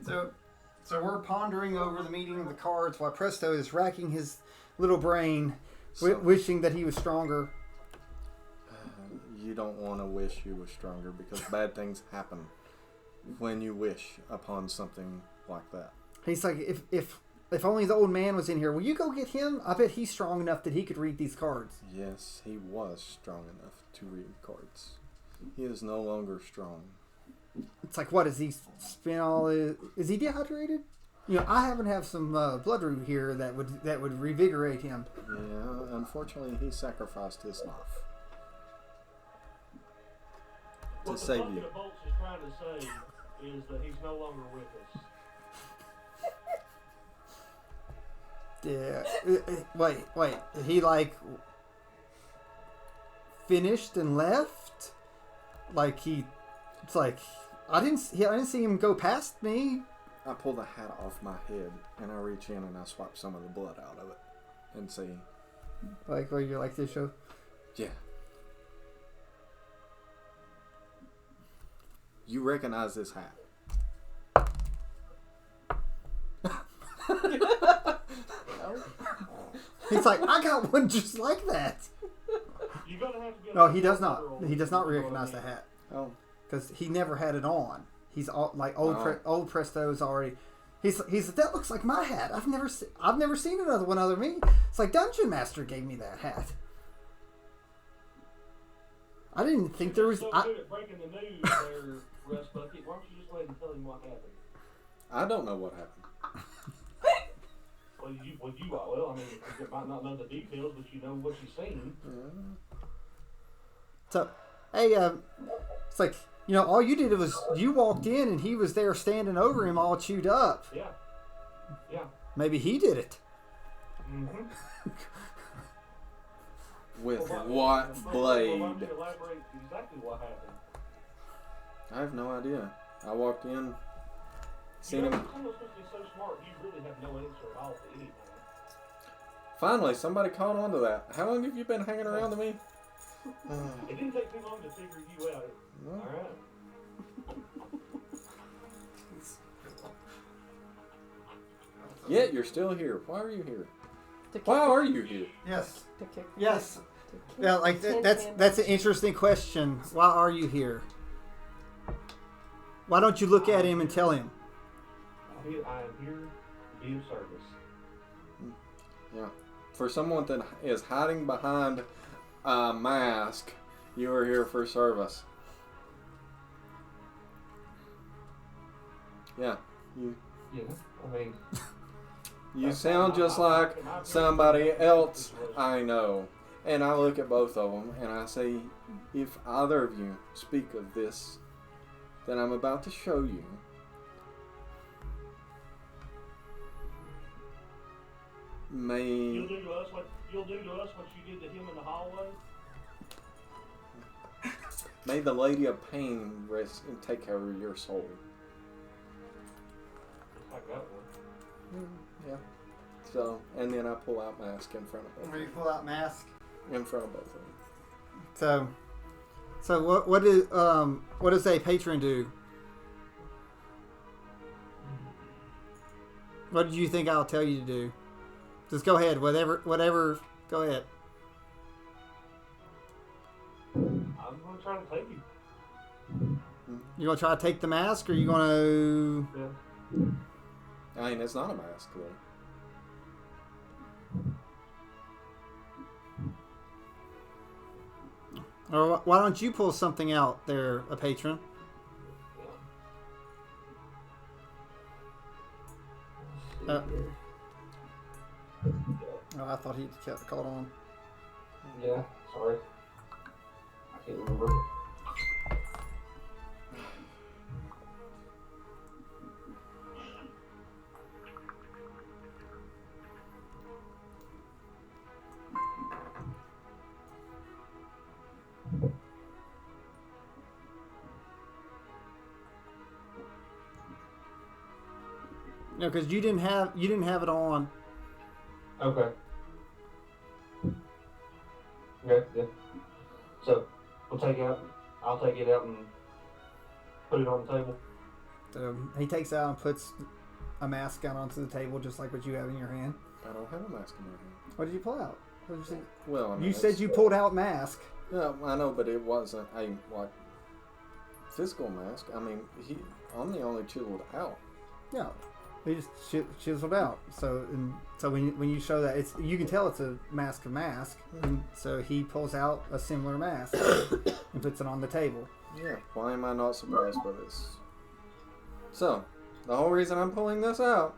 So we're pondering over the meaning of the cards while Presto is racking his little brain, wishing that he was stronger. You don't want to wish you were stronger because bad things happen when you wish upon something like that. He's like, if only the old man was in here, will you go get him? I bet he's strong enough that he could read these cards. Yes, he was strong enough to read cards. He is no longer strong. It's like, what, is he spent all his... Is he dehydrated? You know, I happen to have some bloodroot here that would revigorate him. Yeah, unfortunately, he sacrificed his life. To save you. What the Bolts is trying to say is that he's no longer with us. Yeah. Wait. He finished and left? It's like I didn't see him go past me. I pull the hat off my head and I reach in and I swipe some of the blood out of it and say, Like, where you like this show? Yeah. You recognize this hat? He's like, I got one just like that. You're gonna have to get No, he does not. He does not recognize the hat. Oh. Because he never had it on. He's all, like old Presto's already. He's that looks like my hat. I've never seen another one other me. It's like Dungeon Master gave me that hat. I didn't think there was. So good at breaking the news there, Russ Bucket. Why don't you just go ahead and tell him what happened? I don't know what happened. Well, I mean, you might not know the details, but you know what you've seen. So, hey, it's like, you know, all you did was you walked in and he was there standing over him all chewed up. Yeah. Maybe he did it. Mm-hmm. With what blade? Why don't you elaborate exactly what happened? I have no idea. I walked in, seen him. Someone's supposed to be so smart, you really have no answer at all to anything. Finally, somebody caught on to that. How long have you been hanging around to me? It didn't take too long to figure you out. No. All right. Yet you're still here. Why are you here? Why are you here? Yes. To kick Yes. to kick Yeah, like that's an interesting question. Why are you here? Why don't you look at him and tell him? I am here to be of service. Yeah. For someone that is hiding behind a mask, you are here for service. Yeah. Yeah, I mean... You sound just like somebody else I know. And I look at both of them and I say, if either of you speak of this that I'm about to show you, You'll do to us what you did to him in the hallway? may the Lady of Pain rest and take care of your soul. I got one. Yeah. So, and then I pull out mask in front of both. Where you pull out mask. In front of both of them. So what does a patron do? What did you think I'll tell you to do? Just go ahead. Whatever. Go ahead. I'm going to try to take you. You gonna try to take the mask, or you gonna? Yeah. I mean, it's not a mask, though. Or why don't you pull something out there, a patron? Oh, I thought he kept caught on. Yeah, sorry. I can't remember. No, because you didn't have it on. Okay. Okay, yeah. So, I'll take it out and put it on the table. He takes out and puts a mask out onto the table, just like what you have in your hand. I don't have a mask in my hand. What did you pull out? What did you say? Well, I mean, you said you pulled out mask. Yeah, I know, but it wasn't a physical mask. I mean, I'm the only chiseled out. Yeah, he just chiseled out. So when you show that, you can tell it's a mask of mask. And so he pulls out a similar mask and puts it on the table. Yeah, why am I not surprised by this? So, the whole reason I'm pulling this out,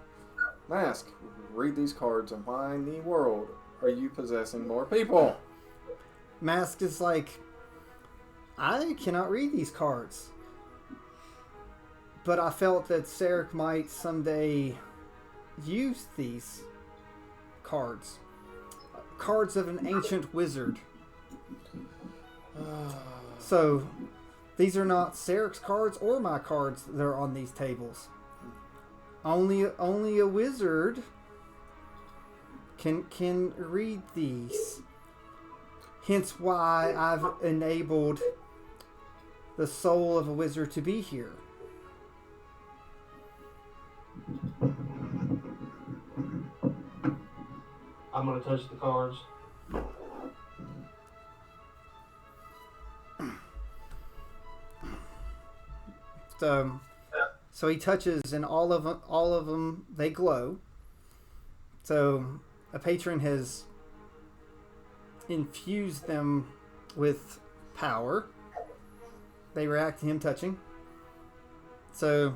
mask, read these cards, and why in the world are you possessing more people? Mask is like, I cannot read these cards. But I felt that Sarek might someday use these cards. Cards of an ancient wizard. So, these are not Sarek's cards or my cards that are on these tables. Only a wizard can read these. Hence why I've enabled the soul of a wizard to be here. I'm gonna touch the cards. So he touches, and all of them, they glow. So a patron has infused them with power. They react to him touching. So,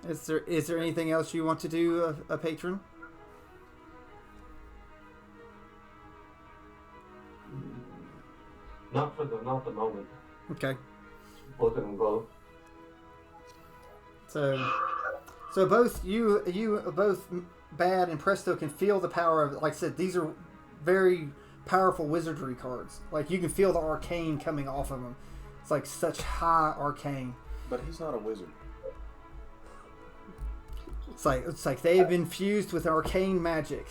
is there anything else you want to do, a patron? Not the moment. Okay. Look at them both. So both you both Bad and Presto can feel the power of it. Like I said, these are very powerful wizardry cards. Like you can feel the arcane coming off of them. It's like such high arcane. But he's not a wizard. It's like they've been fused with arcane magic.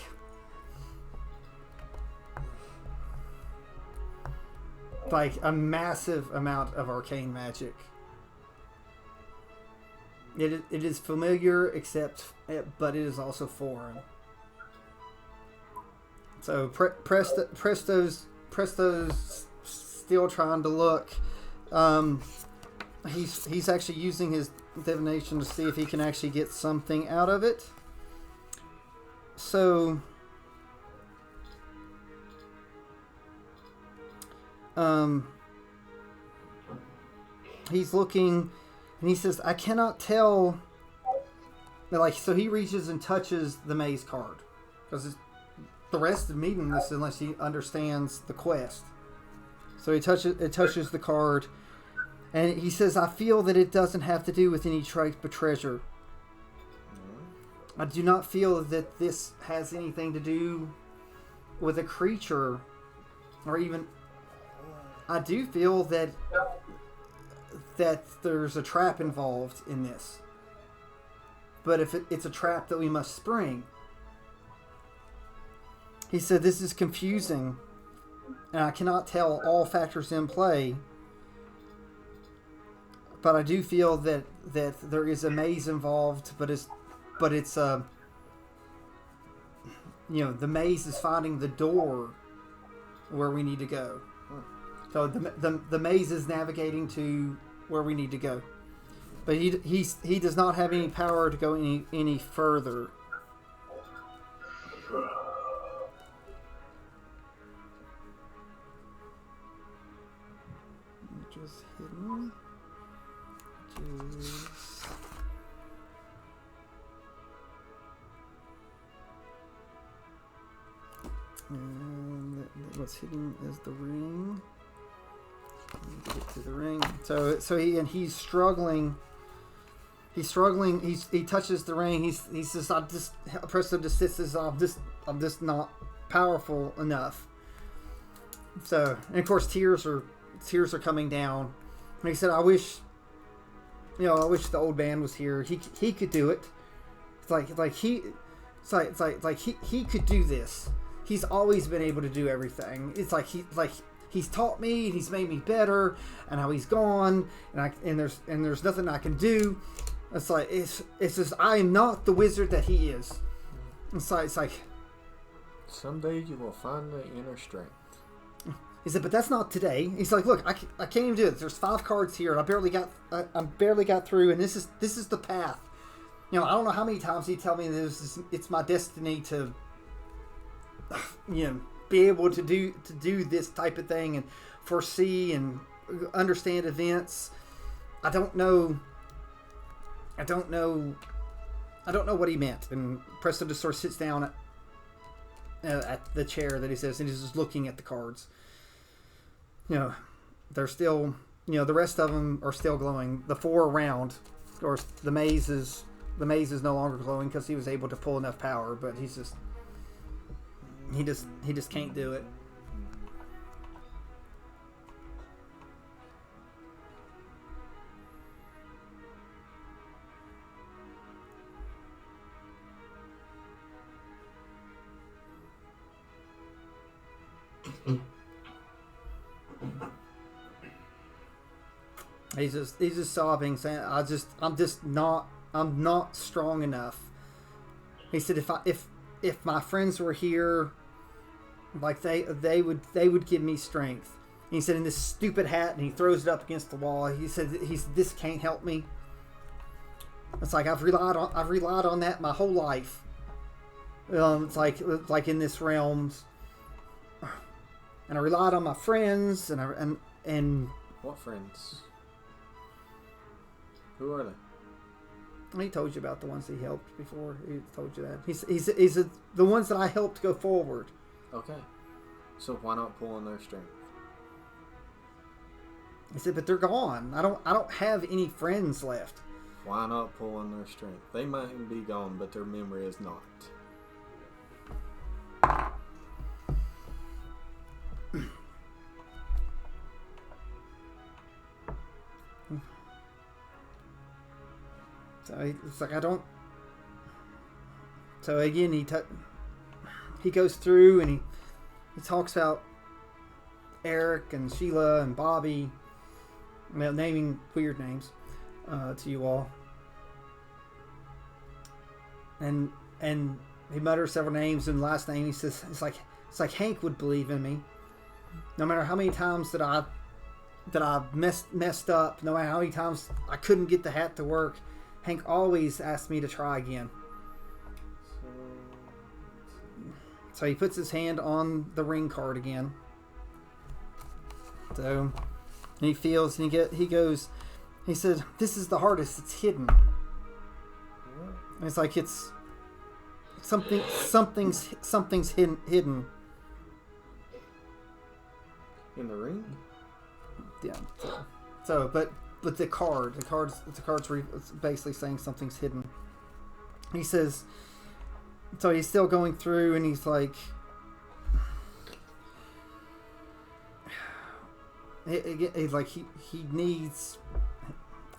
Like a massive amount of arcane magic. It is familiar, but it is also foreign. So Presto's still trying to look. He's actually using his divination to see if he can actually get something out of it. So he's looking, and he says, "I cannot tell." Like, so he reaches and touches the maze card because the rest of meaningless unless he understands the quest. So it touches the card, and he says, "I feel that it doesn't have to do with any type of treasure. I do not feel that this has anything to do with a creature, or even. I do feel that there's a trap involved in this. But if it's a trap that we must spring." He said, "This is confusing, and I cannot tell all factors in play. But I do feel that there is a maze involved, but it's the maze is finding the door where we need to go. So the maze is navigating to where we need to go. But he does not have any power to go any further." Just hidden. And what's hidden is the ring. Get to the ring. So he's struggling. He touches the ring. He says, Presto just says, I'm just not powerful enough. So, and of course tears are coming down. And he said, I wish the old man was here. He could do it. He could do this. He's always been able to do everything. It's like he's taught me, and he's made me better, and now he's gone, and there's nothing I can do. it's just I am not the wizard that he is. It's like Someday you will find the inner strength. he said, but that's not today. He's like, look, I can't even do it. There's 5 cards here, and I barely got through, and this is the path. You know, I don't know how many times he tell me it's my destiny to, you know, be able to do this type of thing and foresee and understand events. I don't know what he meant. And Presto just sort of sits down at the chair that he says, and he's just looking at the cards. You know, they're still, you know, the rest of them are still glowing. The 4 around, of course, the maze is no longer glowing because he was able to pull enough power, but he just can't do it. He's just sobbing, saying, I'm not strong enough. He said, if my friends were here, like they would give me strength. And he said, in this stupid hat, and he throws it up against the wall. He said, this can't help me. It's like I've relied on that my whole life. It's like in this realm, and I relied on my friends, and What friends? Who are they? he told you about the ones he helped before. He told you that he's the ones that I helped go forward. Okay. So why not pull on their strength? He said, but they're gone. I don't have any friends left. Why not pull on their strength? They might be gone, but their memory is not. So it's like I don't. So again, he goes through and he talks about Eric and Sheila and Bobby, naming weird names to you all, and he mutters several names, and the last name he says it's like Hank would believe in me, no matter how many times that I messed up, no matter how many times I couldn't get the hat to work. Hank always asked me to try again. So he puts his hand on the ring card again. So and he feels, and he goes. He said, "This is the hardest. It's hidden." And it's like it's something's hidden. In the ring? Yeah. So but the card's basically saying something's hidden. He says, so he's still going through, and he's like, he's like he needs,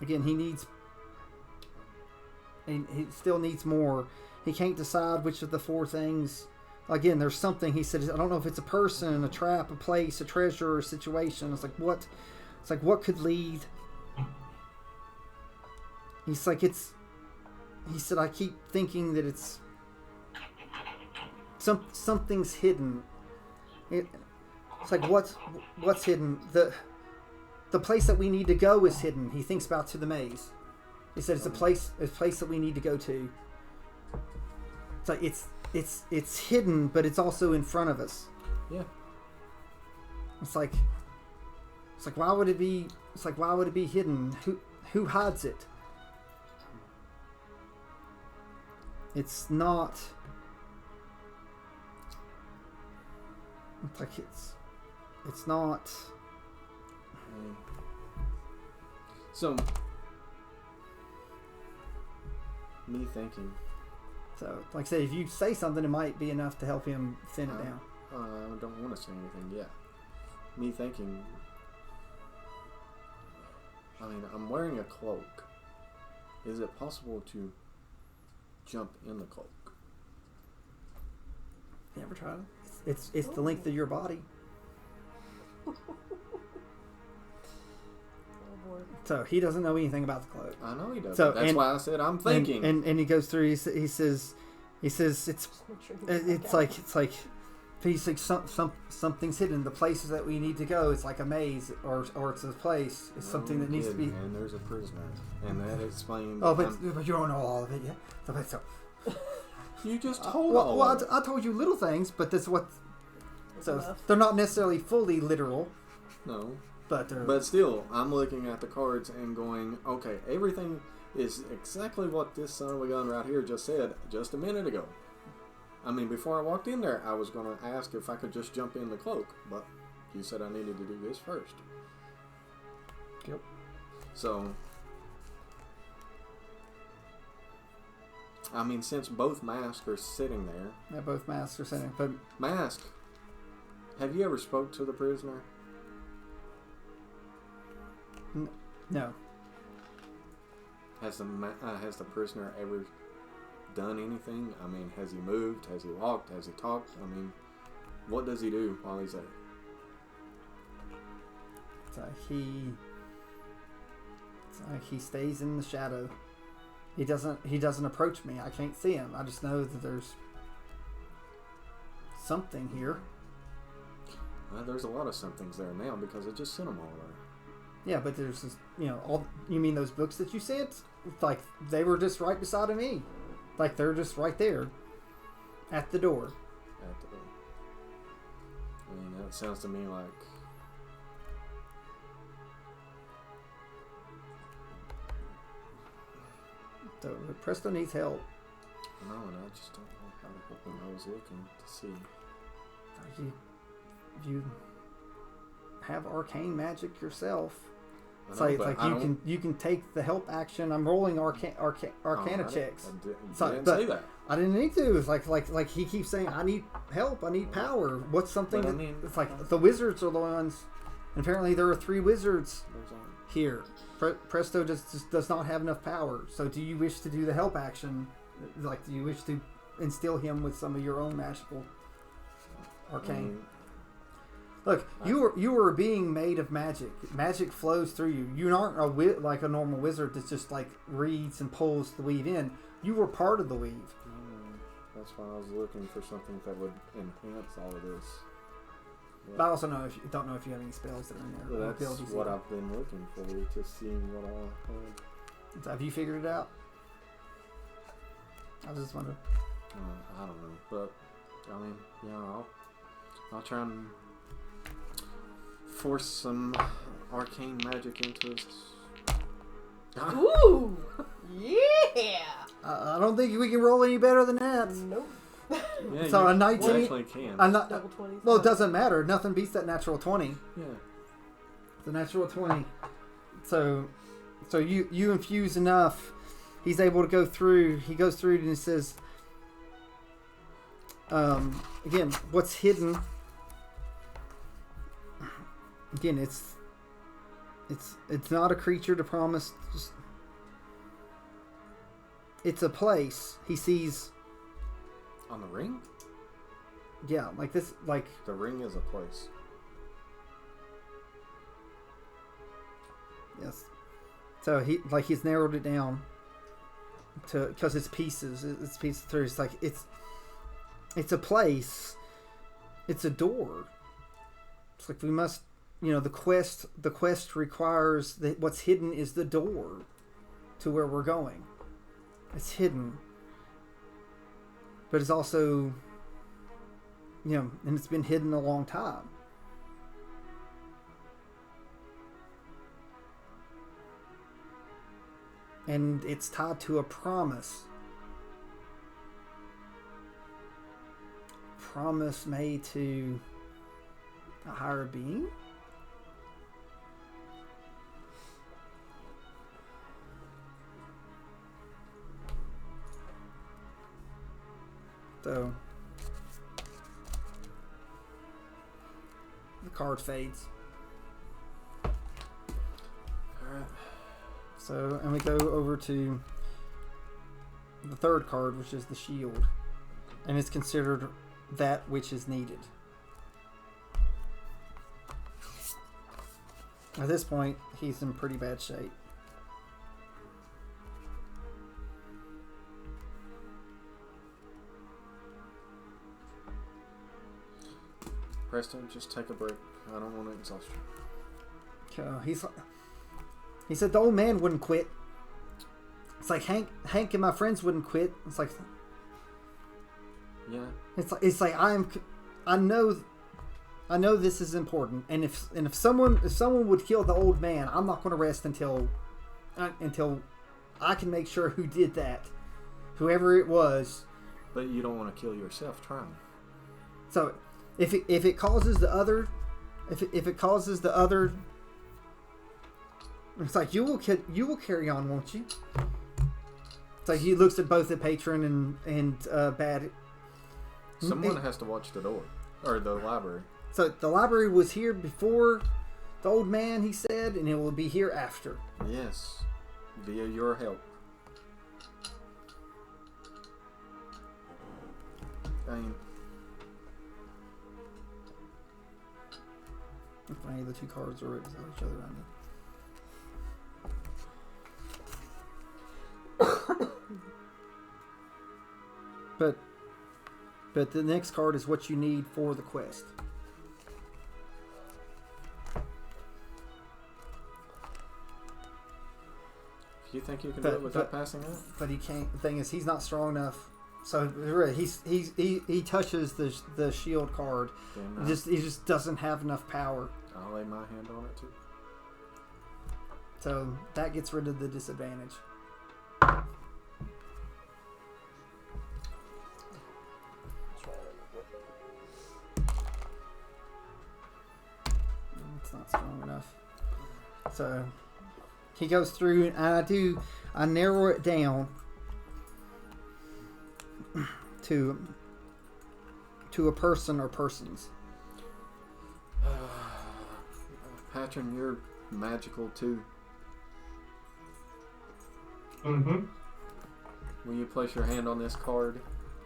again, he still needs more. He can't decide which of the 4 things. Again, there's something, he said, I don't know if it's a person, a trap, a place, a treasure, or a situation. It's like what could lead. He's like, he said, I keep thinking that it's something's hidden. It's like, what's hidden? The place that we need to go is hidden. He thinks about to the maze. He said it's a place that we need to go to. It's like it's hidden, but it's also in front of us. Yeah. It's like why would it be? It's like, why would it be hidden? Who hides it? It's not. It's like it's not. So, me thinking. So, like I said, if you say something, it might be enough to help him thin it down. I don't want to say anything yet. Me thinking. I mean, I'm wearing a cloak. Is it possible to jump in the cloak? You ever tried it? It's the length of your body. Oh board. So he doesn't know anything about the cloak. I know he doesn't. So, That's why I said I'm thinking. And he goes through. He says it's Just make sure he doesn't it's back like he's like something's hidden. The places that we need to go, it's like a maze, or it's a place. It's something that needs to be. And there's a prisoner, and that explains. Oh, but you don't know all of it yet. So you just told well, all of it. I told you little things, but that's what. That's So enough. they're not necessarily fully literal, No. but they're. But still, I'm looking at the cards and going, okay, everything is exactly what this son of a gun right here just said just a minute ago. I mean, before I walked in there, I was going to ask if I could just jump in the cloak, but you said I needed to do this first. Yep. So, I mean, since both masks are sitting there, Yeah, both masks are sitting, but Mask, have you ever spoke to the prisoner? no. Has the prisoner ever done anything? I mean, has he moved? Has he walked? Has he talked? I mean, what does he do while he's there? It's like he stays in the shadow. He doesn't approach me. I can't see him. I just know that there's something here. There's a lot of somethings there now because I just sent them all there. Yeah, but there's this, all. You mean those books that you sent? Like they were just right beside of me. Like they're just right there, at the door. At the door. I mean, that sounds to me like. So Presto needs help. No, and I just don't know how to help him. I was looking to see. You have arcane magic yourself. I So know, it's but like I you don't- can take the help action. I'm rolling arcana I checks. didn't So, say that. I didn't need to. It's like he keeps saying, I need help. I need power. What's something But I that mean- it's like the wizards are the ones. And apparently there are 3 wizards There's only- here. Presto just does not have enough power. So do you wish to do the help action? Like, do you wish to instill him with some of your own magical arcane? I mean, Look, you are being made of magic. Magic flows through you. You aren't like a normal wizard that just like reads and pulls the weave in. You were part of the weave. that's why I was looking for something that would enhance all of this. But I also don't know if you have any spells that are in there. Well, or that's abilities what either. I've been looking for, to see what I had. So have you figured it out? I was just wondering. I don't know, but I mean, yeah, I'll try and force some arcane magic into this. Ooh! Yeah! I don't think we can roll any better than that. Nope. Yeah, So you a 19 actually can. I'm not. Double 20s. Well, it doesn't matter. Nothing beats that natural 20. Yeah. The natural 20. So you infuse enough. He's able to go through. He goes through and he says, again, what's hidden? Again, it's not a creature to promise. Just it's a place. He sees. On the ring? Yeah, like this, like The ring is a place. yes. So he's narrowed it down to because it's pieces. It's pieces through. It's like it's a place. It's a door. It's like we must, the quest requires that what's hidden is the door to where we're going. It's hidden, but it's also, and it's been hidden a long time. And it's tied to a promise. Promise made to a higher being? So the card fades. Alright. So, and we go over to the third card, which is the shield. And it's considered that which is needed. At this point, he's in pretty bad shape. Preston, just take a break. I don't want to exhaust you. He said the old man wouldn't quit. It's like Hank and my friends wouldn't quit. It's like, Yeah. it's like I know this is important, and if someone would kill the old man, I'm not going to rest until I can make sure who did that, whoever it was. But you don't want to kill yourself trying. So if it causes the other, it's like you will carry on, won't you? It's like he looks at both the patron and Bad. Someone has to watch the door or the library. So the library was here before the old man, he said, and it will be here after. Yes, via your help. I mean, If any of the two cards are right beside each other around it. But the next card is what you need for the quest. you think you can do it without passing out? But he can't. The thing is, he's not strong enough. So he touches the shield card. Damn, He just doesn't have enough power. I'll lay my hand on it too. So that gets rid of the disadvantage. It's not strong enough. So he goes through, and I narrow it down to a person or persons. Patron, you're magical too. Mm-hmm. Will you place your hand on this card?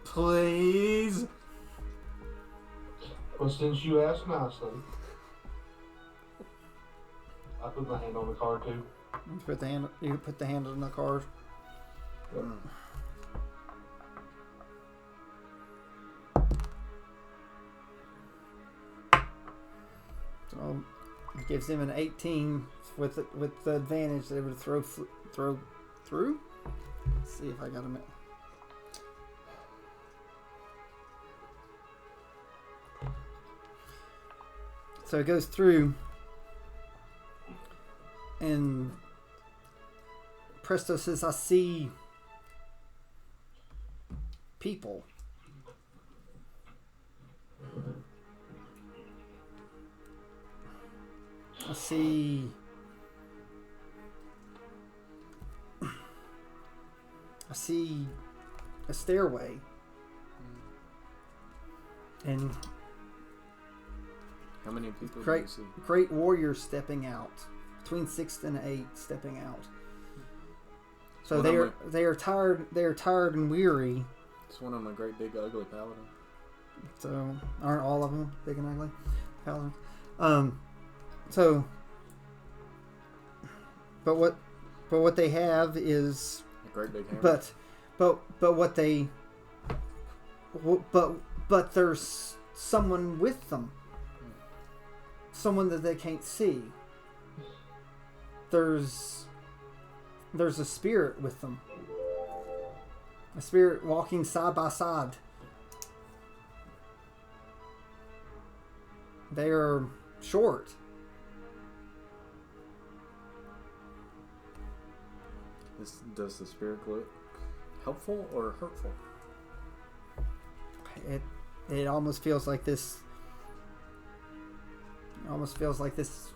Please? Well, since you asked nicely, I put my hand on the card too. You put the hand on the card. Mm. So it gives him an 18 with the advantage that it would throw through. Let's see if I got him. So it goes through, and Presto says, "I see people." I see a stairway, and How many people do great you see? great warriors stepping out, between 6 and 8 stepping out. So Well, they are tired and weary. It's one of my great big ugly paladin. So aren't all of them big and ugly paladins? So, but what they have is A great big hammer. but there's someone with them, someone that they can't see. There's a spirit with them, a spirit walking side by side. They are short. Does the spirit look helpful or hurtful? It almost feels like this. It almost feels like this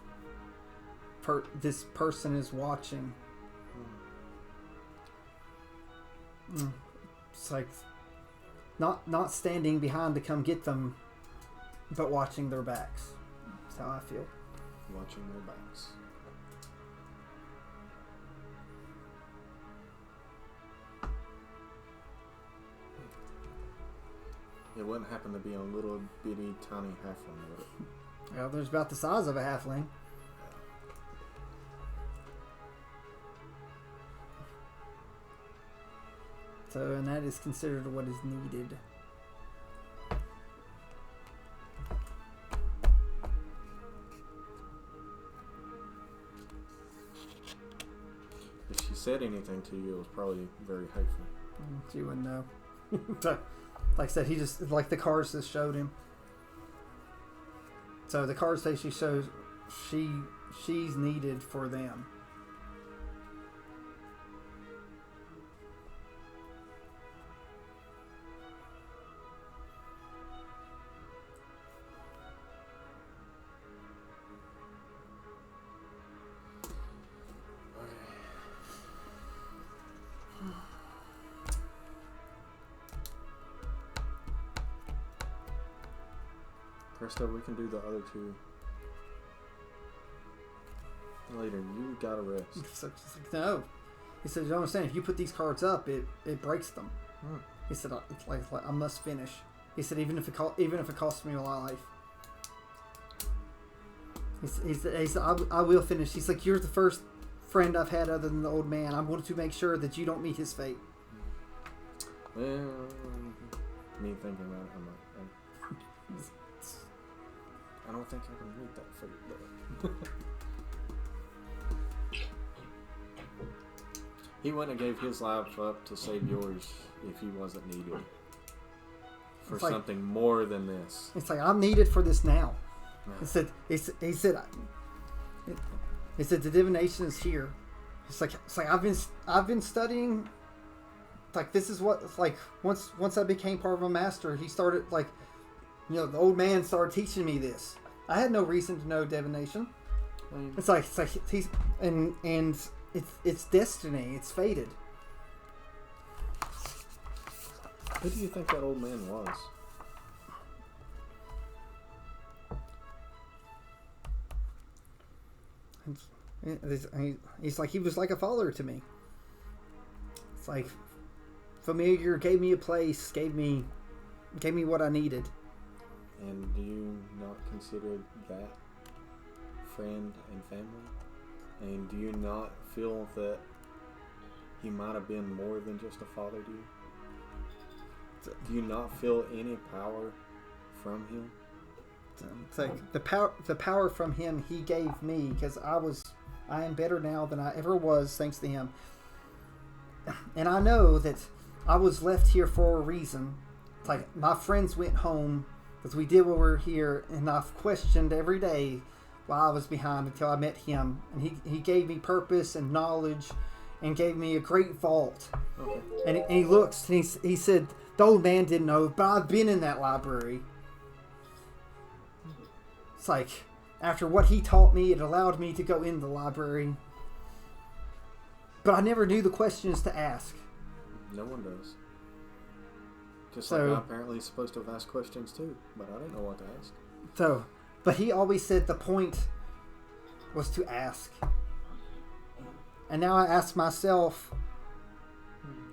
person is watching. It's like not standing behind to come get them, but watching their backs. That's how I feel. Watching their backs. It wouldn't happen to be a little bitty tiny halfling, would it? Yeah, there's about the size of a halfling. So, and that is considered what is needed. If she said anything to you, it was probably very hateful. She wouldn't know. So, like I said, he just, like the cards just showed him. So the cards say she shows she's needed for them. Presto, we can do the other two later. You gotta rest. So she's like, no. He said, you don't understand. If you put these cards up, it breaks them. He said, it's like I must finish. He said, even if it costs me my life. He said, I will finish. He's like, you're the first friend I've had other than the old man. I wanted to make sure that you don't meet his fate. Well, me thinking about it, I'm like, I don't think I can meet that fate, though. He wouldn't have gave his life up to save yours if he wasn't needed for It's like- something more than this. It's like, I'm needed for this now. Yeah. He said the divination is here. It's like I've been studying. Like, this is what it's like. Once I became part of a master, he started, like, you know, the old man started teaching me this. I had no reason to know divination. It's like he's and it's destiny. It's fated. Who do you think that old man was? He's like, he was like a father to me. It's like familiar, gave me a place, gave me what I needed. And do you not consider that friend and family? And do you not feel that he might have been more than just a father to you? Do you not feel any power from him? It's like the power from him he gave me, because I am better now than I ever was thanks to him. And I know that I was left here for a reason. It's like my friends went home because we did what we were here, and I've questioned every day while I was behind until I met him. And he gave me purpose and knowledge and gave me a great vault. Okay. And he looks and he said, the old man didn't know, but I've been in that library. It's like, after what he taught me, it allowed me to go in the library. But I never knew the questions to ask. No one does. Just So- like I apparently supposed to have asked questions too, but I didn't know what to ask. So, but he always said the point was to ask. And now I ask myself,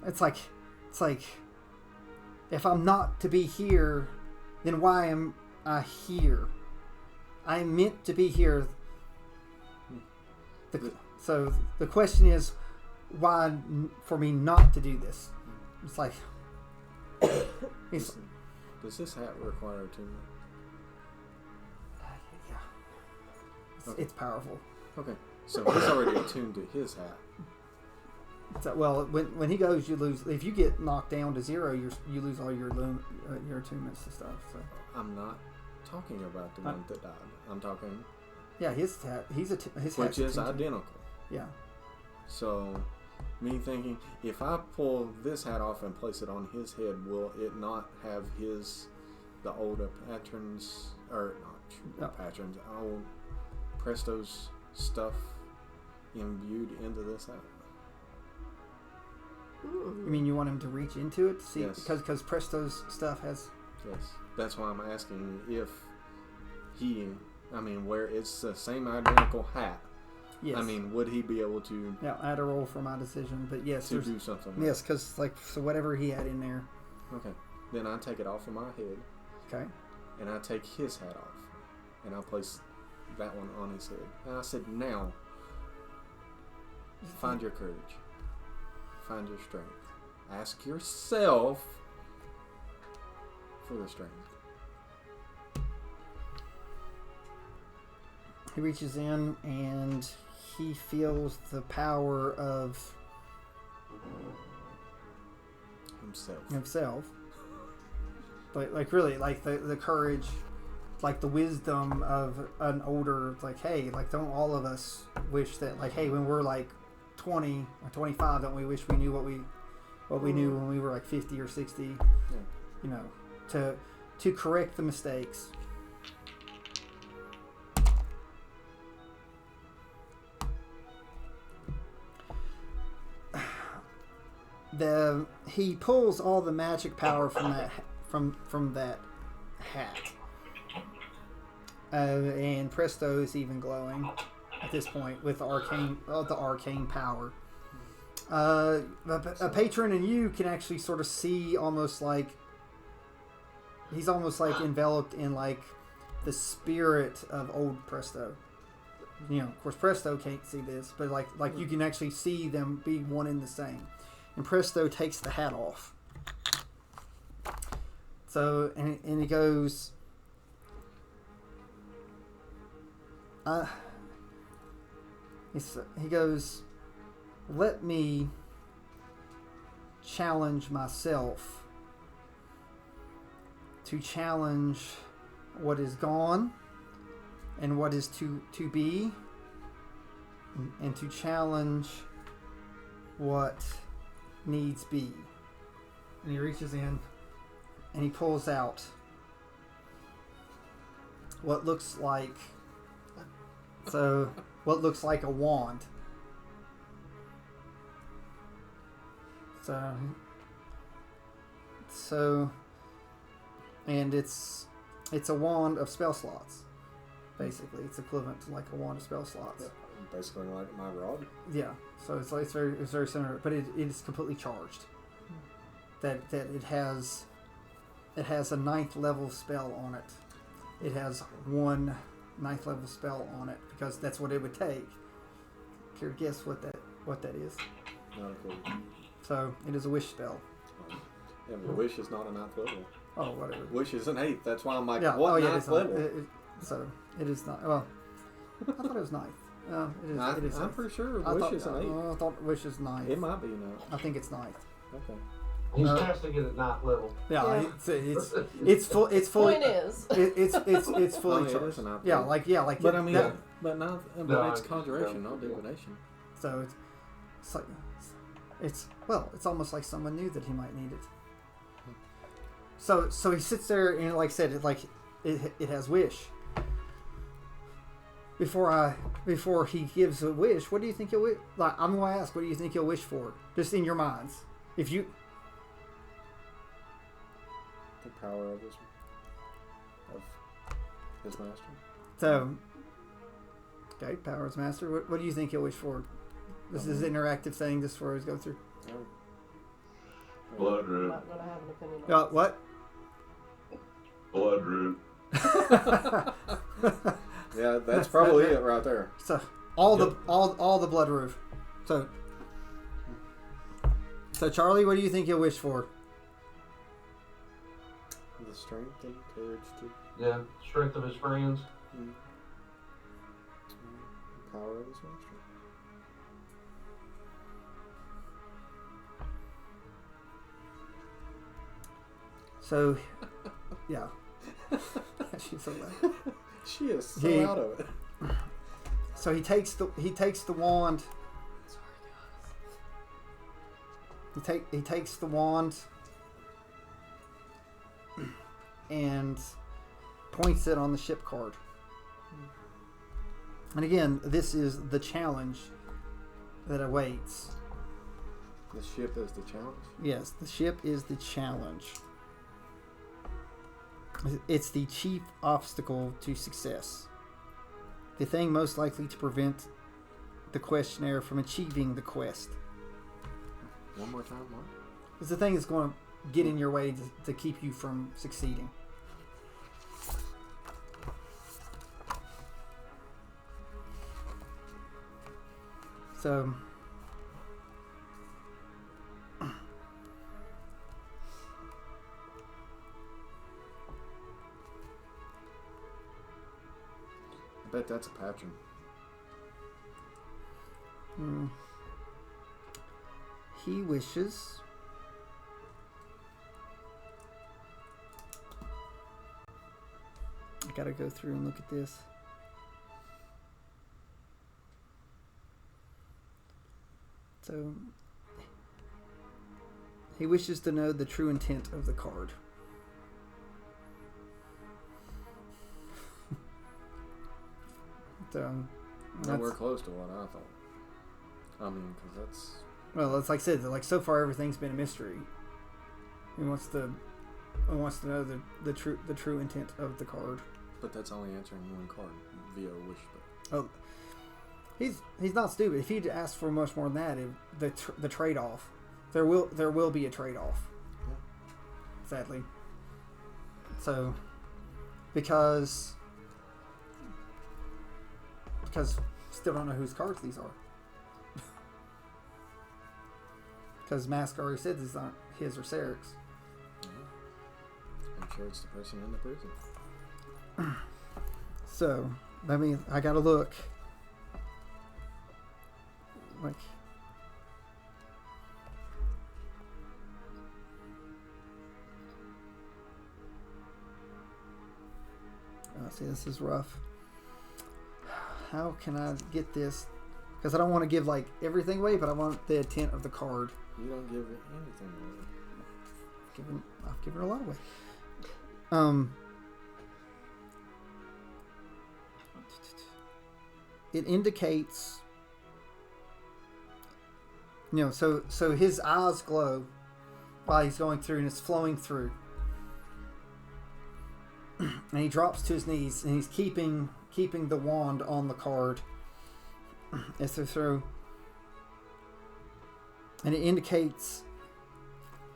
it's like, if I'm not to be here, then why am I here? I'm meant to be here. So the question is, why for me not to do this? It's like, Does this hat require attunement? yeah, Okay. it's powerful. Okay, so he's already attuned to his hat. So, well, when he goes, you lose. If you get knocked down to 0, you lose all your attunements and stuff. So I'm not talking about the one that died. I'm talking yeah, his hat. His which hat's is attuned to- identical. Yeah. So, me thinking, if I pull this hat off and place it on his head, will it not have the older patrons, or not No. patrons, old Presto's stuff imbued into this hat? You mean you want him to reach into it to see? Yes. Because Presto's stuff has. Yes. That's why I'm asking if where it's the same identical hat. Yes. I mean, would he be able to Yeah, I had a roll for my decision, but yes, to there's do something? With yes, because so whatever he had in there. it? Okay. Then I take it off of my head, Okay. and I take his hat off, and I place that one on his head. And I said, now, find your courage, find your strength. ask yourself for the strength. He reaches in and he feels the power of himself. Like really, like the courage, like the wisdom of an older, like, hey, like, don't all of us wish that, like, hey, when we're like 20 or 25, don't we wish we knew what we knew when we were like 50 or 60, you know, to correct the mistakes. He pulls all the magic power from that hat, and presto is even glowing at this point with the arcane power. A patron and you can actually sort of see he's almost like enveloped in like the spirit of old Presto. You know, of course, Presto can't see this, but like you can actually see them be one and the same. And Presto takes the hat off. So, and he goes, he goes, let me challenge myself to challenge what is gone and what is to be, and to challenge what needs be. And he reaches in and he pulls out what looks like a wand. So and it's a wand of spell slots. Basically, it's equivalent to like a wand of spell slots. Basically, like my rod. Yeah, so it's very similar, but it is completely charged. That it has a 9th level spell on it. It has one 9th level spell on it because that's what it would take. Care to guess what that is? Not a clue. So it is a wish spell. Yeah, but wish is not a 9th level. Oh, whatever. Wish is an 8th. That's why I'm like, Yeah. what 9th it's level? So it is not. Well, I thought it was 9th. It is. I'm pretty sure I wish thought, is an 8th. I thought wish is 9th. It might be no. I think it's 9th. Okay. He's testing it at 9th level. Yeah, it's fully. Point is, It's fully It charged. is a 9th Yeah, level. like. But I mean, that, but it's conjuration, not divination. so it's like it's almost like someone knew that he might need it. So he sits there and, like I said, it has wish. Before he gives a wish, what do you think he'll wish? Like, I'm going to ask, what do you think he'll wish for? Just in your minds. If you... The power of his master. So, okay, power is master. What do you think he'll wish for? This is an interactive thing. This is where we go through. Oh. Blood I'm root. not going to have an opinion on What? Blood root. Yeah, that's probably it right there. So all the blood roof. So Charlie, what do you think he'll wish for? The strength and courage to. Yeah, strength of his friends. Power of his master. So, yeah. She's so bad. She is so out of it. So he takes the wand. He takes the wand and points it on the ship card. And again, this is the challenge that awaits. The ship is the challenge? Yes, the ship is the challenge. It's the chief obstacle to success. The thing most likely to prevent the questionnaire from achieving the quest. One more time, Mark. It's the thing that's going to get in your way to keep you from succeeding. So Bet that's a patron. He wishes. I gotta go through and look at this. So, he wishes to know the true intent of the card. So, Nowhere close to what I thought. I mean, because that's... Well, it's like I said, like so far everything's been a mystery. He wants to know the true intent of the card. But that's only answering one card via a wish spell. Oh, he's not stupid. If he'd asked for much more than that, the trade off, there will be a trade off. Yeah. Sadly. So, because still don't know whose cards these are. Because Mask already said these aren't his or Sarek's. I'm sure it's the person in the prison. So, I gotta look. Like, see, this is rough. How can I get this? Because I don't want to give like everything away, but I want the intent of the card. You don't give anything away. I've given a lot away. It indicates, so his eyes glow while he's going through, and it's flowing through. And he drops to his knees, and he's keeping the wand on the card as they're through. And it indicates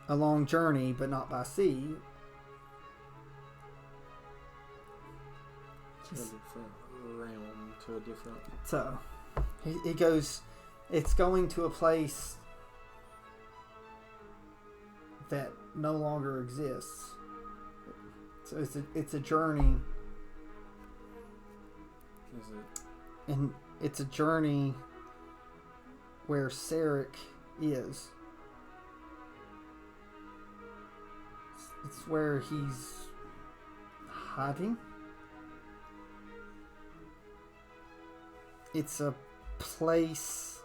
a long journey, but not by sea. To a different realm, to a different... So, he goes, it's going to a place that no longer exists. So it's a journey. Is it? And it's a journey where Sarek is. It's where he's hiding. It's a place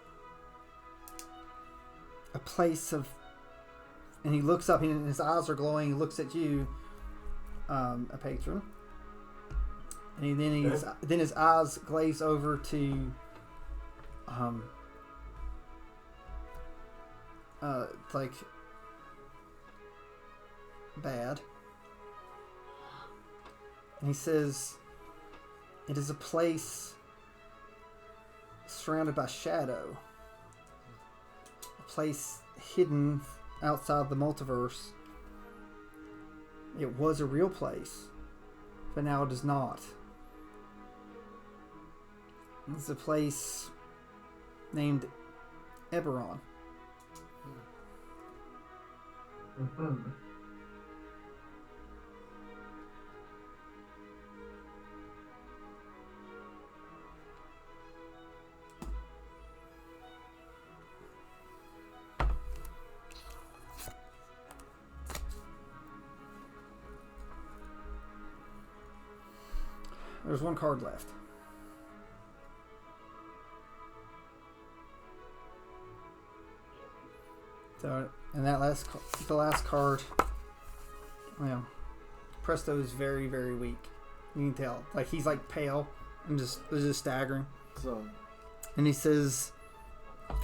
of, and he looks up and his eyes are glowing. He looks at you, a patron, and then his eyes glaze over to like bad, and he says, "It is a place surrounded by shadow, a place hidden outside the multiverse. It was a real place, but now it is not. It's a place named Eberron." Mm-hmm. There's one card left. So, and the last card, Presto is very, very weak. You can tell. Like, he's like pale and just staggering. So, and he says,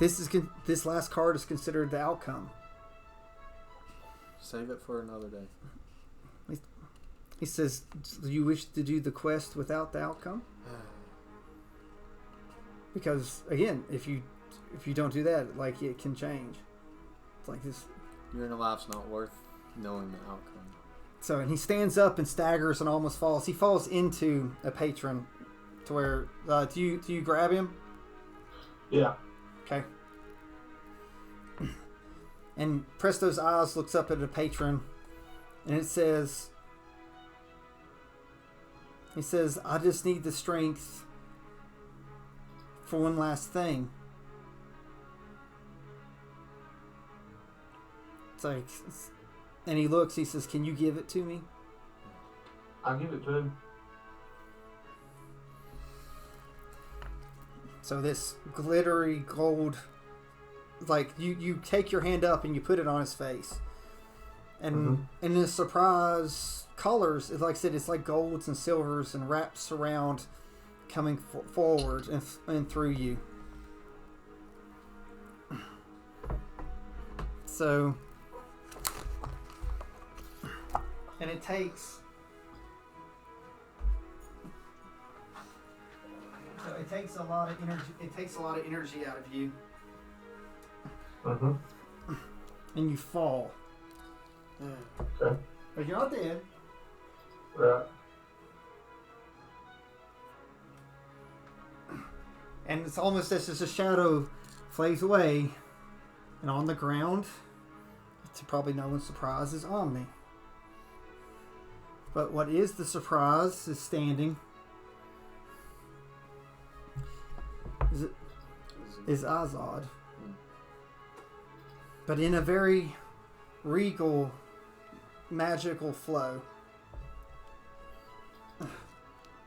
this last card is considered the outcome. save it for another day. He says, "Do you wish to do the quest without the outcome?" Because again, if you don't do that, like, it can change. It's like this. Your inner life's not worth knowing the outcome. So, and he stands up and staggers and almost falls. He falls into a patron, to where do you grab him? Yeah. Okay. And Presto's eyes looks up at the patron, and it says, he says, "I just need the strength for one last thing. It's like, and he looks, he says, "Can you give it to me?" I'll give it to him. So this glittery gold, like you take your hand up and you put it on his face, and in the surprise colors, like I said, it's like golds and silvers and wraps around, coming forward and through you. So, and it takes. So it takes a lot of energy. It takes a lot of energy out of you, and you fall. Okay. But you're not dead. Right. And it's almost as a shadow fades away, and on the ground, to probably no one's surprise, is Omni. But what is the surprise is standing. Is Azad, but in a very regal, magical flow.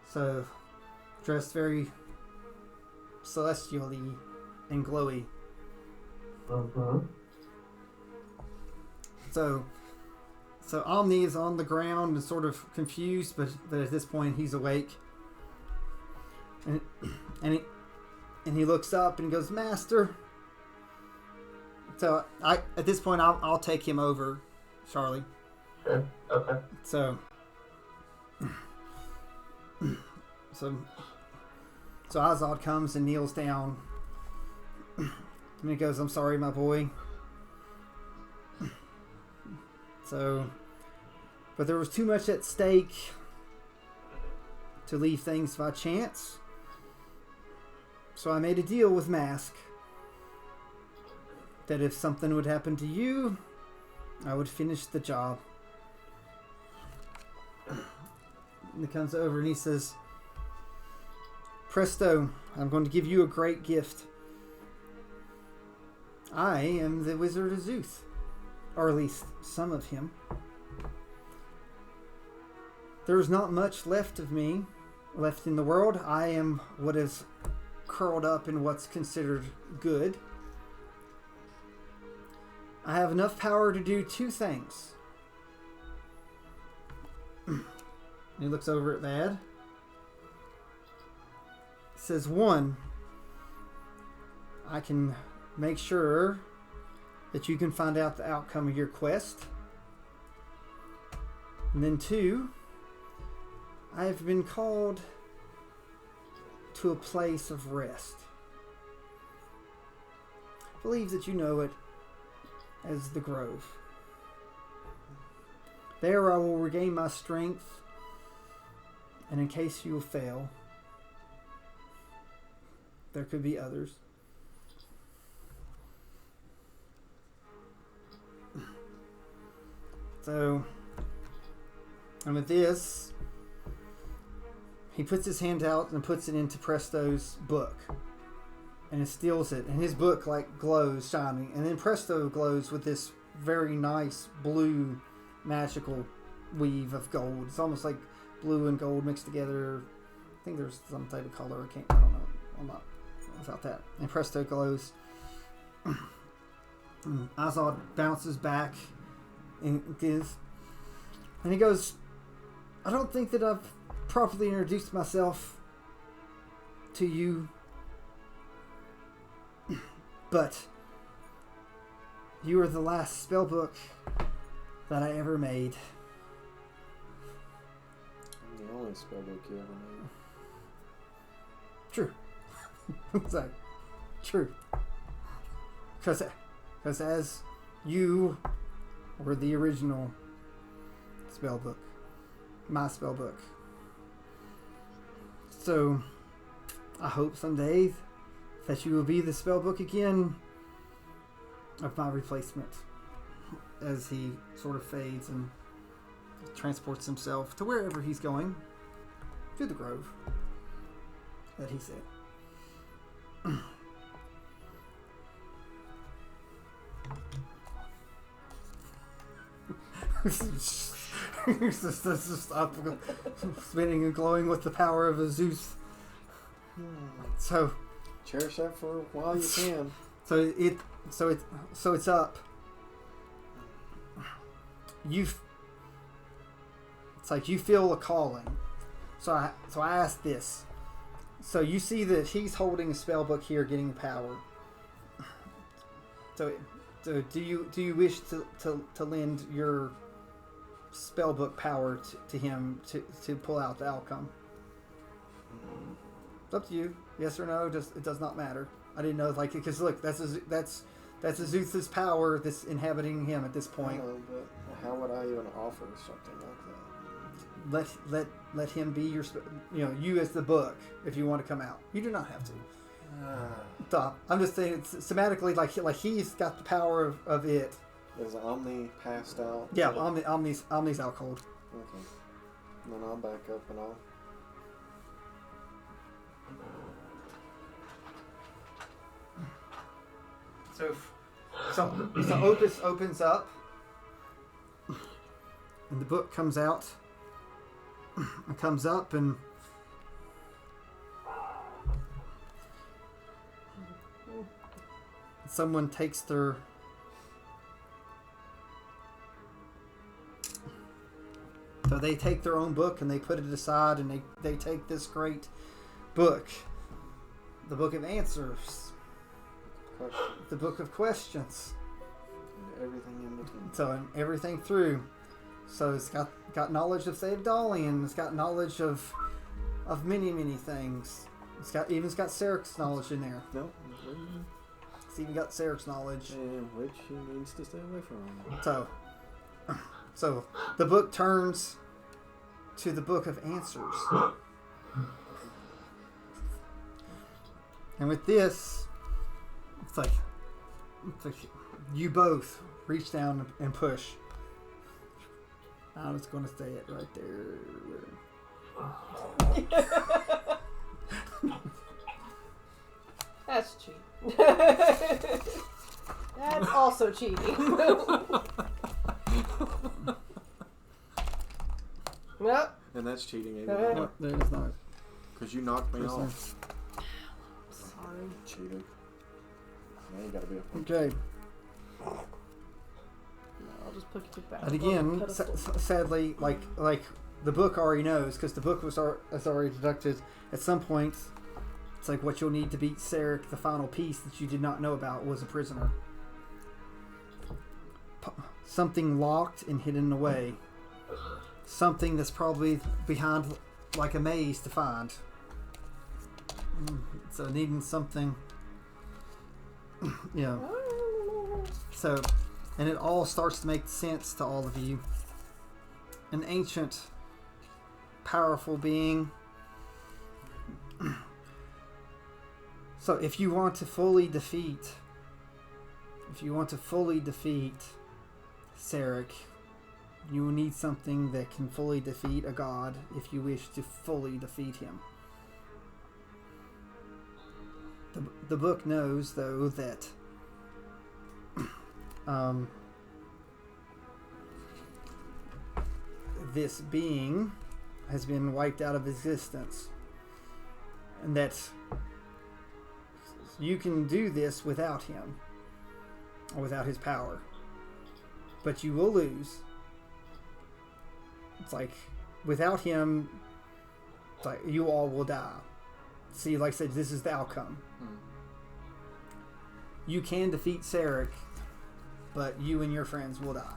So, dressed very celestially and glowy. So Omni is on the ground and sort of confused, but at this point he's awake, and he looks up and goes, "Master." So at this point I'll take him over, Charlie. Okay. Okay. So Azad comes and kneels down, and he goes, "I'm sorry, my boy." So, but there was too much at stake to leave things by chance. So I made a deal with Mask that if something would happen to you, I would finish the job. And he comes over and he says, "Presto, I'm going to give you a great gift. I am the Wizard of Zuth, or at least some of him. There's not much left of me left in the world. I am what is curled up in what's considered good. I have enough power to do two things." And he looks over at Vad. He says, "One, I can make sure that you can find out the outcome of your quest. And then two, I have been called to a place of rest. I believe that you know it as the Grove. There I will regain my strength, and in case you fail, there could be others. So, and with this, he puts his hand out and puts it into Presto's book. And it steals it. And his book like glows, shining. And then Presto glows with this very nice blue magical weave of gold. It's almost like blue and gold mixed together. I think there's some type of color. I don't know. I'm not about that. And Presto glows. And Azad bounces back and gives. And he goes, "I don't think that I've properly introduced myself to you, but you are the last spellbook that I ever made." I'm the only spellbook you ever made. True. It's like, true. Because as you were the original spellbook, my spellbook. So, I hope someday that you will be the spellbook again of my replacement. As he sort of fades and transports himself to wherever he's going, to the Grove that he said. It's just up, spinning and glowing with the power of a Zeus. So Cherish that for a while you can. so it's up. It's like you feel a calling. So I asked this. So you see that he's holding a spell book here, getting power. So do you wish to lend your spell book power to him to pull out the outcome? It's up to you. Yes or no? It does not matter. I didn't know, like, because look, that's a Zeus's power that's inhabiting him at this point. I know, but how would I even offer something like that? Let him be your, you as the book. If you want to come out, you do not have to. Stop. I'm just saying, it's thematically like he's got the power of it. Is Omni passed out? Yeah, Omni's out cold. Okay. Then I'll back up and I'll. So Opus opens up, and the book comes out. It comes up and someone takes their they take their own book and they put it aside, and they take this great book, the book of answers, the book of questions, And everything in between. so and everything through. So it's got knowledge of Thetadolyon. It's got knowledge of many things. It's got Sarek's knowledge in there. No. It's even got Sarek's knowledge. And which he needs to stay away from. So the book turns to the book of answers. And with this, it's like you both reach down and push. I was going to say it right there. That's cheating. That's also cheating. Nope. And that's cheating, even Okay. more. No, that is not. Because you knocked me Yes, sir. off. Sorry. Cheated. Now you gotta be a Okay. No, I'll just put you back. And on again, the pedestal. sadly, like the book already knows, because the book has already deducted at some point. It's like what you'll need to beat Sarek. The final piece that you did not know about was a prisoner. Something locked and hidden away. Something that's probably behind, like a maze to find. So needing something, So, and it all starts to make sense to all of you. An ancient, powerful being. So if you want to fully defeat Sarek, you will need something that can fully defeat a god if you wish to fully defeat him. The book knows, though, that this being has been wiped out of existence, and that you can do this without him, or without his power, but you will lose. It's like, without him, it's like you all will die. See, like I said, this is the outcome. You can defeat Sarek, but you and your friends will die.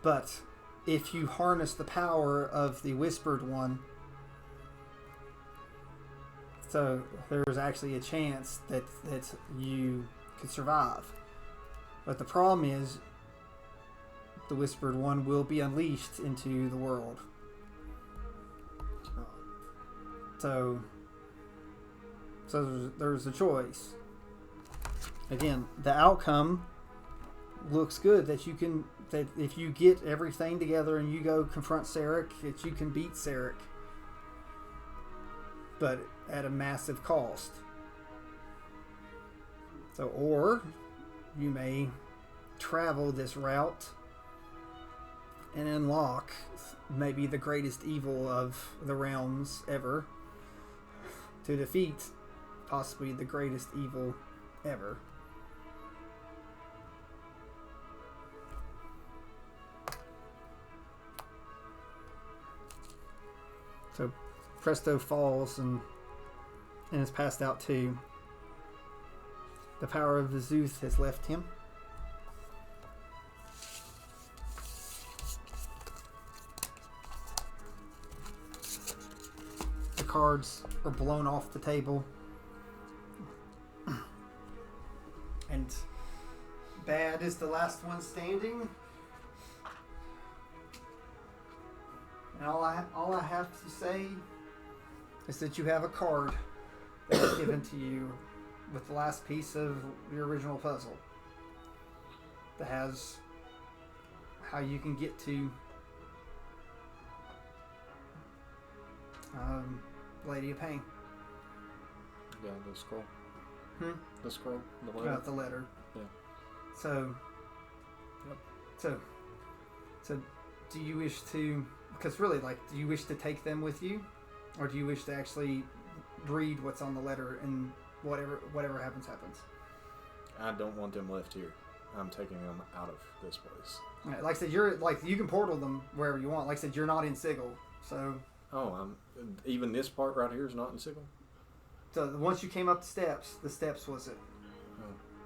But if you harness the power of the Whispered One, so there's actually a chance that you could survive. But the problem is, the Whispered One will be unleashed into the world. So there's a choice. Again, the outcome looks good, that if you get everything together and you go confront Sarek, that you can beat Sarek. but at a massive cost. So, or you may travel this route and unlock maybe the greatest evil of the realms ever to defeat possibly the greatest evil ever. So Presto falls and is passed out too. The power of the Zeus has left him. The cards are blown off the table. And Bad is the last one standing. And all I have to say is that you have a card that was given to you with the last piece of your original puzzle that has how you can get to Lady of Pain. Yeah, the scroll. The scroll. The letter. The letter. Yeah. So. Yep. So, do you wish to? Because really, like, do you wish to take them with you, or do you wish to actually read what's on the letter and whatever happens? I don't want them left here. I'm taking them out of this place. Right, like I said, you can portal them wherever you want. Like I said, you're not in Sigil, so. Oh, even this part right here is not in Sigil? So once you came up the steps was it?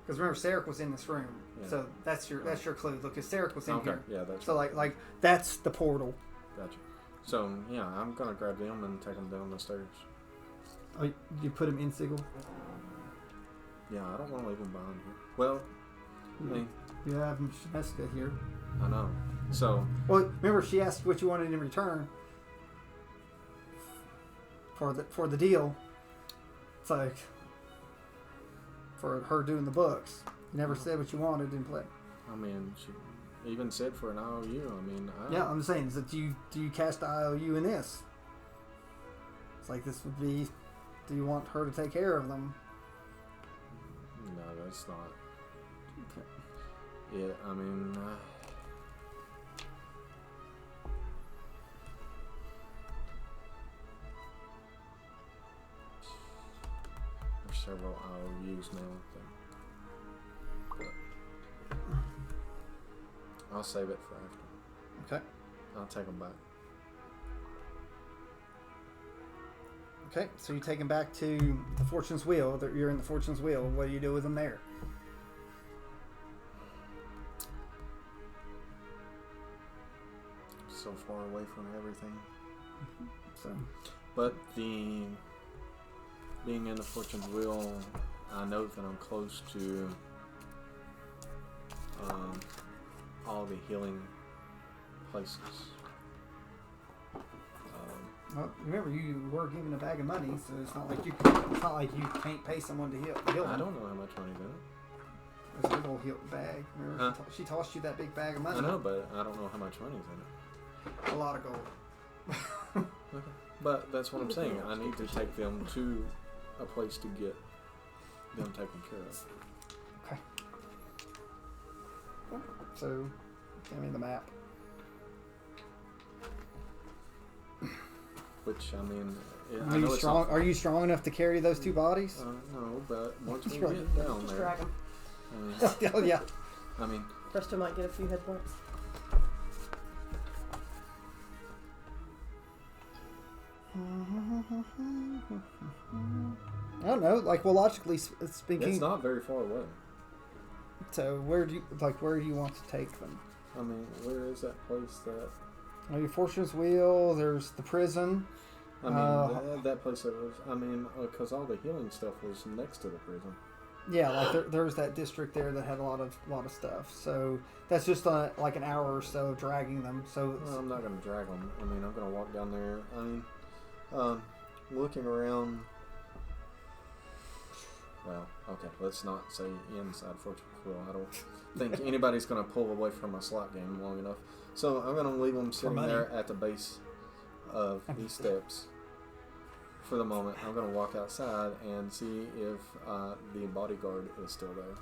Because remember, Sarek was in this room, so that's your clue. Look, because Sarek was in here. Yeah, that's so right. like that's the portal. Gotcha. So yeah, I'm gonna grab them and take them down the stairs. Oh, you put them in Sigil? Yeah, I don't want to leave them behind here. Well, I mean, you have Shemeska here. I know. So. Well, remember, she asked what you wanted in return for the deal. It's like for her doing the books. You never said what you wanted in play. I mean, she even said for an IOU. I mean, yeah, I'm saying, is that do you cast the IOU in this? It's like this would be. Do you want her to take care of them? No, that's not. Okay. Yeah, I mean. There's several IOUs now. But I'll save it for after. Okay. I'll take them back. Okay, so you take them back to the Fortune's Wheel. You're in the Fortune's Wheel. What do you do with them there? So far away from everything. So, but being in the Fortune's Wheel, I know that I'm close to all the healing places. well, remember, you were given a bag of money, so it's not like you can't pay someone to heal them. I don't know how much money that is. There's a big old heal bag. Remember, she tossed you that big bag of money. I know, but I don't know how much money's in it. A lot of gold. Okay. But that's what I'm saying. I need to take them to a place to get them taken care of. Okay. So, give me the map. Which, I mean, Are you strong enough to carry those two bodies? No, but once we get down Just there, drag them. I mean, Oh yeah. I mean, Presto might get a few hit points. I don't know. Like, well, logically speaking, it's not very far away. So where do you want to take them? I mean, where is that place that? Well, your Fortune's Wheel. There's the prison. I mean, that place that was. I mean, because all the healing stuff was next to the prison. Yeah, like there's that district there that had a lot of stuff. So that's just like an hour or so of dragging them. So well, I'm not gonna drag them. I mean, I'm gonna walk down there. I mean, looking around. Well, okay, let's not say inside Fortune's Wheel. I don't think anybody's gonna pull away from a slot game long enough. So I'm gonna leave them sitting there at the base of these steps for the moment, I'm going to walk outside and see if the bodyguard is still there.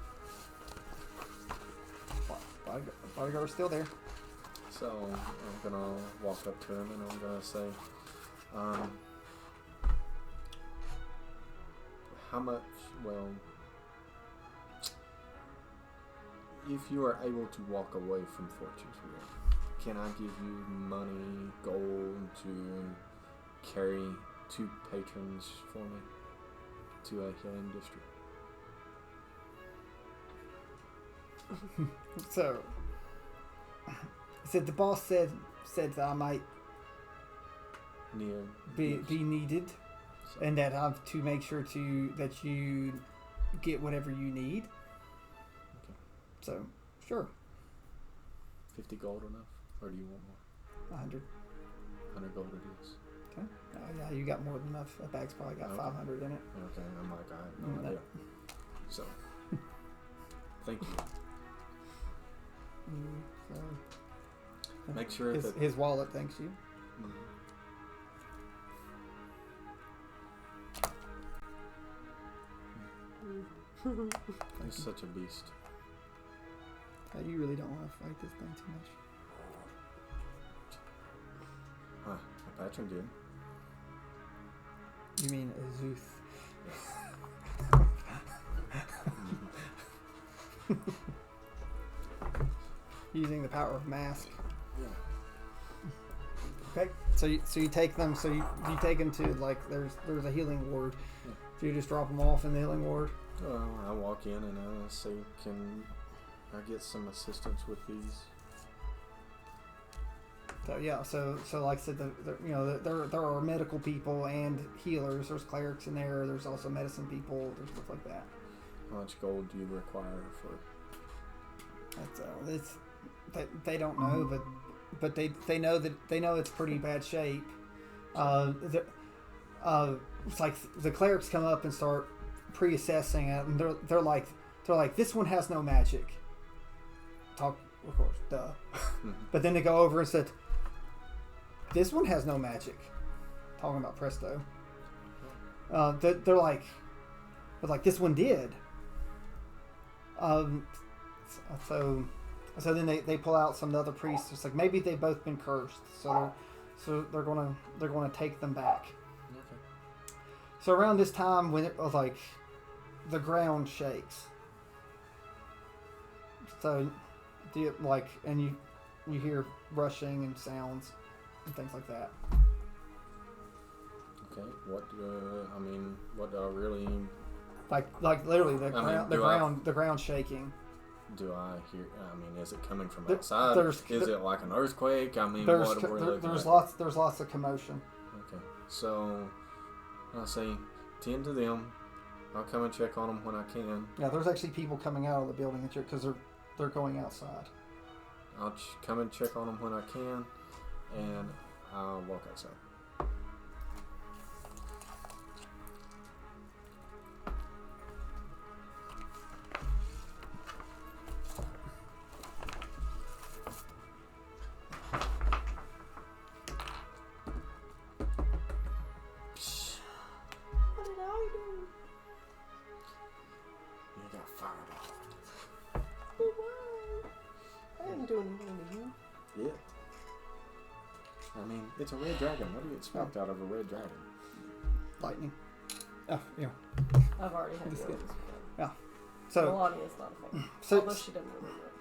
Bodyguard's still there. So I'm going to walk up to him and I'm going to say, how much, well, if you are able to walk away from Fortune's Wheel, can I give you money, gold, to carry 2 patrons for me to a healing district? So, the boss said that I might be needed, and that I have to make sure that you get whatever you need. Okay. So, sure. 50 gold enough, or do you want more? 100. 100 gold it is. Okay. Yeah, you got more than enough. That bag's probably got 500 in it. Okay, I'm like, I have no idea. So, thank you. So, Make sure that his wallet thanks you. He's such a beast. You really don't want to fight this thing too much. Huh, my patron did. You mean Azuth? Using the power of mask. Yeah. Okay, so you take them. So you take them to, like, there's a healing ward. Yeah. So you just drop them off in the healing ward. Well, I walk in and I say, can I get some assistance with these? So yeah, so like I said, there are medical people and healers. There's clerics in there. There's also medicine people. There's stuff like that. How much gold do you require for? They don't know, but they know it's pretty bad shape. It's like the clerics come up and start pre-assessing it, and they're like this one has no magic. Talk, of course, duh. But then they go over and said, this one has no magic. Talking about Presto. They're like this one did. So then they pull out some other priests. It's like maybe they've both been cursed. So they're gonna take them back. Okay. So around this time, when it was like the ground shakes. So and you hear rushing and sounds and things like that. Okay. What do I really? Like literally the ground shaking. Do I hear? I mean, is it coming from There- outside? Is it like an earthquake? I mean, There's what we're looking at? lots of commotion. Okay. So I say, tend to them. I'll come and check on them when I can. Yeah, there's actually people coming out of the building because they're going outside. I'll come and check on them when I can, and I'll walk outside. What did I do? You got fired off. Oh, wow. I didn't do anything to you. Yeah. I mean, it's a red dragon. What do you expect out of a red dragon? Lightning. Oh, yeah. I've already had This yours. good. Yeah. So Melania's not a fan. so Although she doesn't remember it.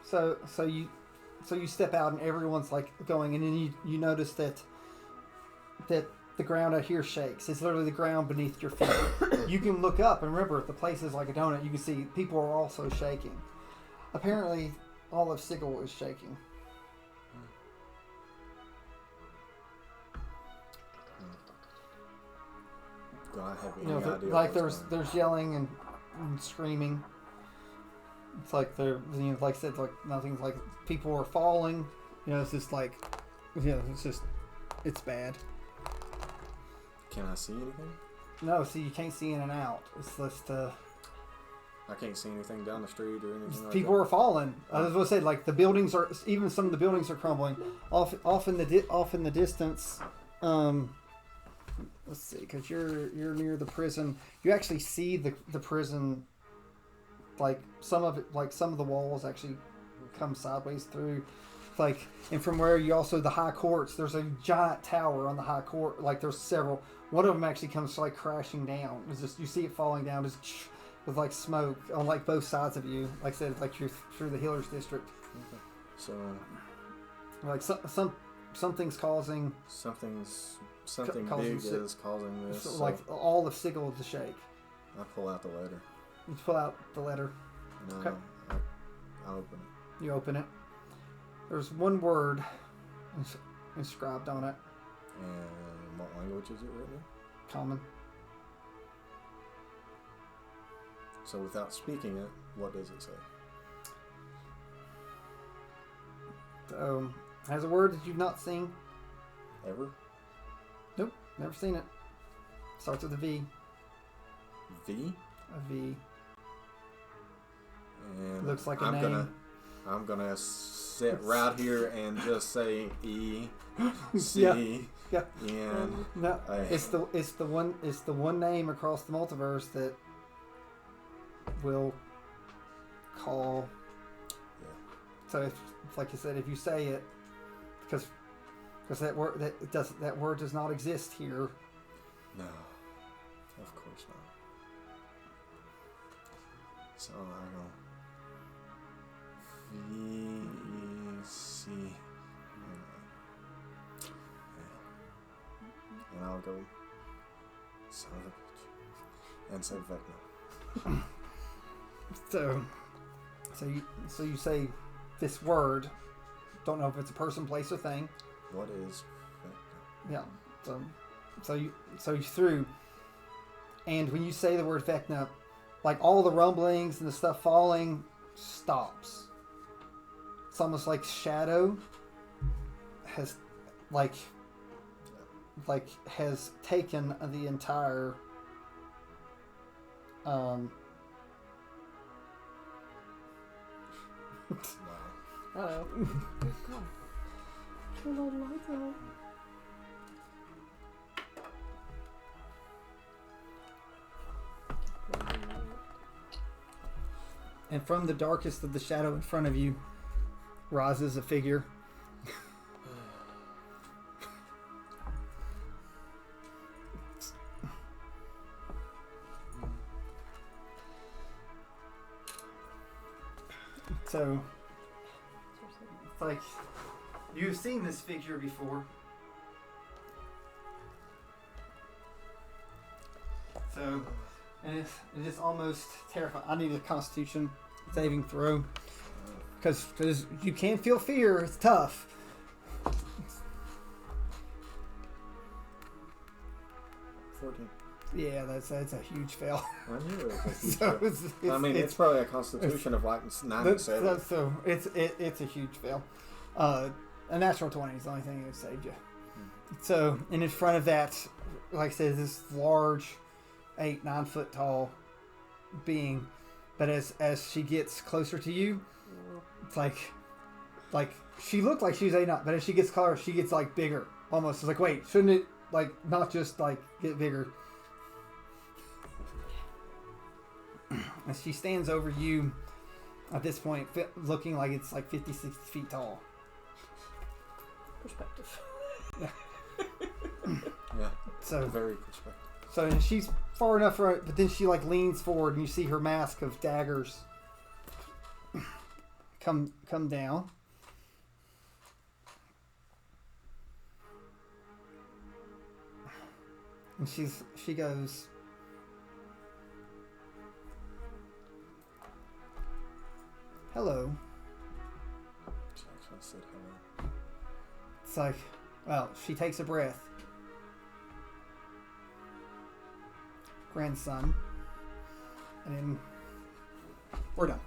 so you step out and everyone's like going, and then you notice that the ground out here shakes. It's literally the ground beneath your feet. You can look up and remember the place is like a donut. You can see people are also shaking. Apparently, all of Sigil is shaking. Do I have You know, any idea? like what's going on? there's yelling and screaming. It's like like I said, like nothing's like people are falling. You know, it's just like, it's bad. Can I see anything? No, see, you can't see in and out. It's just I can't see anything down the street or anything like people that. are falling. I was going to say, like the buildings are, even some of the buildings are crumbling. Off in the distance, let's see, because you're near the prison. You actually see the prison, like some of the walls actually come sideways through. Like, and from where you also the high courts, there's a giant tower on the high court. Like there's several. One of them actually comes like crashing down. It's just you see it falling down, just with like smoke on like both sides of you. Like I said, like you're through the Healers District. Okay. So like something's causing something causing big is causing this. so, So like all of Sigil to shake. I pull out the letter. You pull out the letter. And Okay. I open it. You open it. There's one word inscribed on it. And what language is it written in? Common. So without speaking it, what does it say? Has a word that you've not seen. Ever? Nope, never seen it. Starts with a V. V? A V. And Looks like a I'm name. I'm gonna sit right here and just say E C Yeah. N. No, A. it's the one name across the multiverse that will call. Yeah. So if, like you said, if you say it, because that word does not exist here. No, of course not. So I go V E C N A. And I'll go son of a bitch and say Vecna. So you say this word. Don't know if it's a person, place, or thing. What is Vecna? Yeah. So you threw, and when you say the word Vecna, like all the rumblings and the stuff falling stops. It's almost like shadow has has taken the entire Wow. Uh-oh. Turn all the lights on. and from the darkest of the shadow in front of you rises a figure. So it's like you've seen this figure before. So, and it is almost terrifying. I need a Constitution saving throw because you can feel fear. It's tough. 14. Yeah, that's a huge fail. I knew it was a huge So fail. I mean, it's probably a constitution of like 97. So it's a huge fail. A natural 20 is the only thing that saved you. So, and in front of that, like I said, this large 8-9 foot tall being, but as she gets closer to you, it's like she looked like she was 8-9, but as she gets closer, she gets like bigger almost. It's like, wait, shouldn't it like not just like get bigger? As she stands over you at this point, looking like it's like 50, 60 feet tall. Perspective. Yeah. So Very perspective. So she's far enough for it, but then she like leans forward and you see her mask of daggers come down. And she goes, hello. She actually said hello. It's like, well, she takes a breath. Grandson. And then we're done.